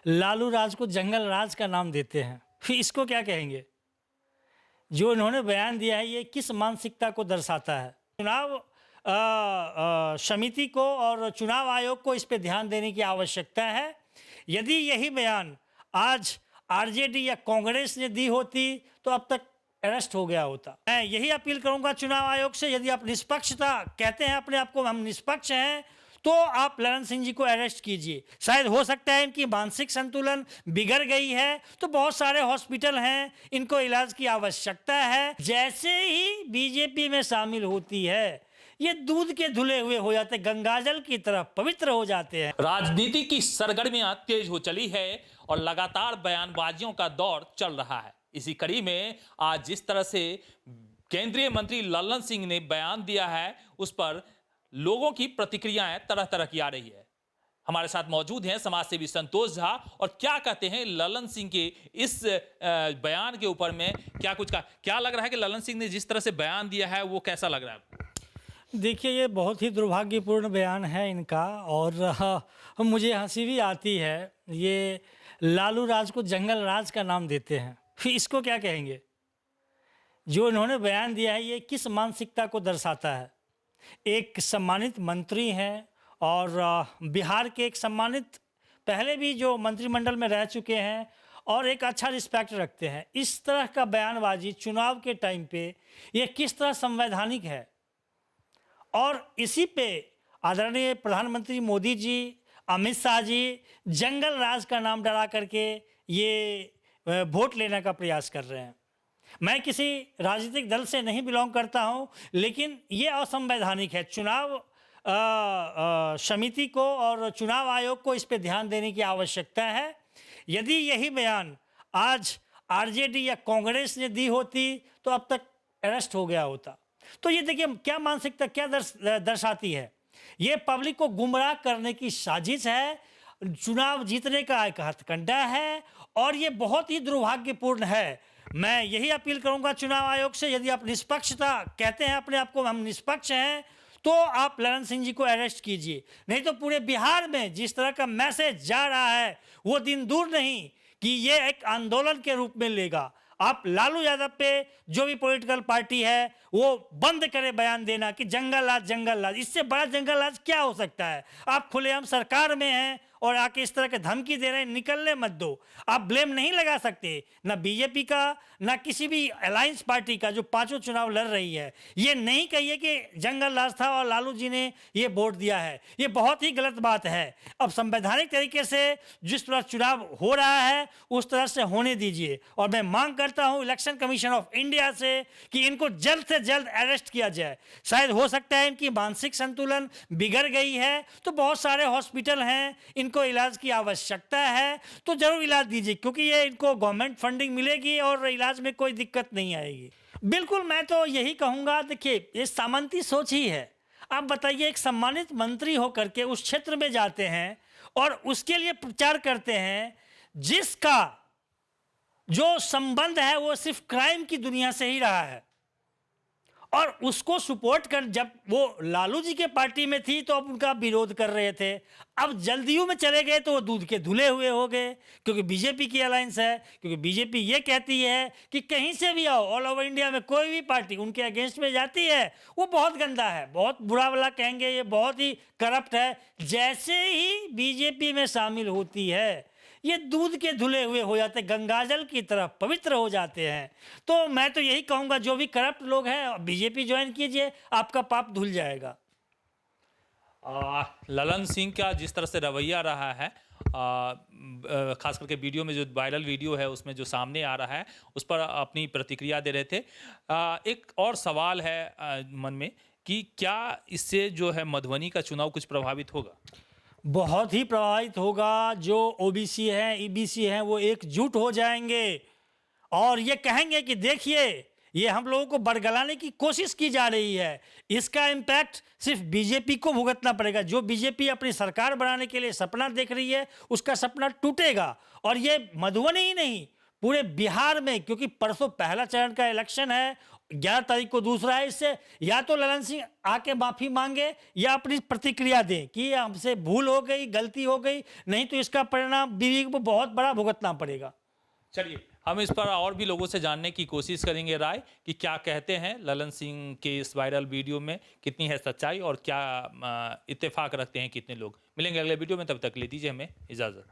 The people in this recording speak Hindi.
लालू राज को जंगल राज का नाम देते हैं, फिर इसको क्या कहेंगे? जो इन्होंने बयान दिया है ये किस मानसिकता को दर्शाता है? चुनाव समिति को और चुनाव आयोग को इस पे ध्यान देने की आवश्यकता है। यदि यही बयान आज आरजेडी या कांग्रेस ने दी होती तो अब तक अरेस्ट हो गया होता। मैं यही अपील करूंगा चुनाव आयोग से, यदि आप निष्पक्षता कहते हैं अपने आप को हम निष्पक्ष हैं, तो आप ललन सिंह जी को अरेस्ट कीजिए। शायद हो सकता है इनकी मानसिक संतुलन बिगड़ गई है, तो बहुत सारे हॉस्पिटल हैं, इनको इलाज की आवश्यकता है। जैसे ही बीजेपी में शामिल होती है ये दूध के धुले हुए हो जाते, गंगाजल की तरह पवित्र हो जाते हैं। राजनीति की सरगर्मियां तेज हो चली है और लगातार बयानबाजियों का दौर चल रहा है। इसी कड़ी में आज जिस तरह से केंद्रीय मंत्री ललन सिंह ने बयान दिया है, उस पर लोगों की प्रतिक्रियाएं तरह तरह की आ रही है। हमारे साथ मौजूद हैं समाजसेवी संतोष झा, और क्या कहते हैं ललन सिंह के इस बयान के ऊपर में क्या लग रहा है कि ललन सिंह ने जिस तरह से बयान दिया है वो कैसा लग रहा है? देखिए, ये बहुत ही दुर्भाग्यपूर्ण बयान है इनका, और मुझे हंसी भी आती है। ये लालू राज को जंगल राज का नाम देते हैं, फिर इसको क्या कहेंगे? जो इन्होंने बयान दिया है ये किस मानसिकता को दर्शाता है? एक सम्मानित मंत्री हैं और बिहार के एक सम्मानित, पहले भी जो मंत्रिमंडल में रह चुके हैं और एक अच्छा रिस्पेक्ट रखते हैं। इस तरह का बयानबाजी चुनाव के टाइम पे ये किस तरह संवैधानिक है? और इसी पे आदरणीय प्रधानमंत्री मोदी जी, अमित शाह जी जंगल राज का नाम डरा करके ये वोट लेने का प्रयास कर रहे हैं। मैं किसी राजनीतिक दल से नहीं बिलोंग करता हूं, लेकिन ये असंवैधानिक है। चुनाव समिति को और चुनाव आयोग को इस पे ध्यान देने की आवश्यकता है। यदि यही बयान आज आरजेडी या कांग्रेस ने दी होती तो अब तक अरेस्ट हो गया होता। तो ये देखिए क्या मानसिकता क्या दर्शाती है। ये पब्लिक को गुमराह करने की साजिश है, चुनाव जीतने का एक हथकंडा है, और ये बहुत ही दुर्भाग्यपूर्ण है। मैं यही अपील करूंगा चुनाव आयोग से, यदि आप निष्पक्षता कहते हैं अपने आप को हम निष्पक्ष हैं, तो आप ललन सिंह जी को अरेस्ट कीजिए। नहीं तो पूरे बिहार में जिस तरह का मैसेज जा रहा है वो दिन दूर नहीं कि ये एक आंदोलन के रूप में लेगा। आप लालू यादव पे जो भी पॉलिटिकल पार्टी है वो बंद करे बयान देना कि जंगल राज। इससे बड़ा जंगल राज क्या हो सकता है? आप खुलेआम सरकार में हैं और आके इस तरह के धमकी दे रहे हैं, निकलने मत दो। आप ब्लेम नहीं लगा सकते ना बीजेपी का ना किसी भी अलायंस पार्टी का जो पांचों चुनाव लड़ रही है। ये नहीं कहिए कि जंगल राज था और लालू जी ने ये वोट दिया है, ये बहुत ही गलत बात है। अब संवैधानिक तरीके से जिस तरह चुनाव हो रहा है उस तरह से होने दीजिए, और मैं मांग करता हूं इलेक्शन कमीशन ऑफ इंडिया से कि इनको जल्द से जल्द अरेस्ट किया जाए। शायद हो सकता है इनकी मानसिक संतुलन बिगड़ गई है, तो बहुत सारे हॉस्पिटल हैं, इनको इलाज की आवश्यकता है, तो जरूर इलाज दीजिए, क्योंकि ये इनको गवर्नमेंट फंडिंग मिलेगी और इलाज में कोई दिक्कत नहीं आएगी। बिल्कुल, मैं तो यही कहूंगा, देखिए ये सामंती सोच ही है। आप बताइए, एक सम्मानित मंत्री होकर के उस क्षेत्र में जाते हैं और उसके लिए प्रचार करते हैं जिसका जो संबंध है वो सिर्फ क्राइम की दुनिया से ही रहा है, और उसको सपोर्ट कर, जब वो लालू जी के पार्टी में थी तो अब उनका विरोध कर रहे थे, अब जल्दियों में चले गए तो वो दूध के धुले हुए हो गए, क्योंकि बीजेपी की अलायंस है। क्योंकि बीजेपी ये कहती है कि कहीं से भी आओ, ऑल ओवर इंडिया में कोई भी पार्टी उनके अगेंस्ट में जाती है वो बहुत गंदा है, बहुत बुरा वाला कहेंगे, ये बहुत ही करप्ट है। जैसे ही बीजेपी में शामिल होती है ये दूध के धुले हुए हो जाते, गंगाजल की तरह पवित्र हो जाते हैं। तो मैं तो यही कहूंगा, जो भी करप्ट लोग हैं बीजेपी ज्वाइन कीजिए, आपका पाप धुल जाएगा। ललन सिंह का जिस तरह से रवैया रहा है, खास करके वीडियो में जो वायरल वीडियो है उसमें जो सामने आ रहा है उस पर अपनी प्रतिक्रिया दे रहे थे। एक और सवाल है मन में कि क्या इससे जो है मधुबनी का चुनाव कुछ प्रभावित होगा? बहुत ही प्रभावित होगा। जो ओबीसी हैं, ईबीसी हैं, वो एकजुट हो जाएंगे और ये कहेंगे कि देखिए ये हम लोगों को बरगलाने की कोशिश की जा रही है। इसका इम्पैक्ट सिर्फ बीजेपी को भुगतना पड़ेगा। जो बीजेपी अपनी सरकार बनाने के लिए सपना देख रही है उसका सपना टूटेगा, और ये मधुबनी ही नहीं पूरे बिहार में, क्योंकि परसों पहला चरण का इलेक्शन है 11 तारीख को दूसरा है। इससे या तो ललन सिंह आके माफी मांगे या अपनी प्रतिक्रिया दें कि हमसे भूल हो गई, गलती हो गई, नहीं तो इसका परिणाम बीवी को बहुत बड़ा भुगतना पड़ेगा। चलिए, हम इस पर और भी लोगों से जानने की कोशिश करेंगे राय कि क्या कहते हैं ललन सिंह के इस वायरल वीडियो में, कितनी है सच्चाई और क्या इत्तेफाक रखते हैं कितने लोग। मिलेंगे अगले वीडियो में, तब तक ले दीजिए हमें इजाजत।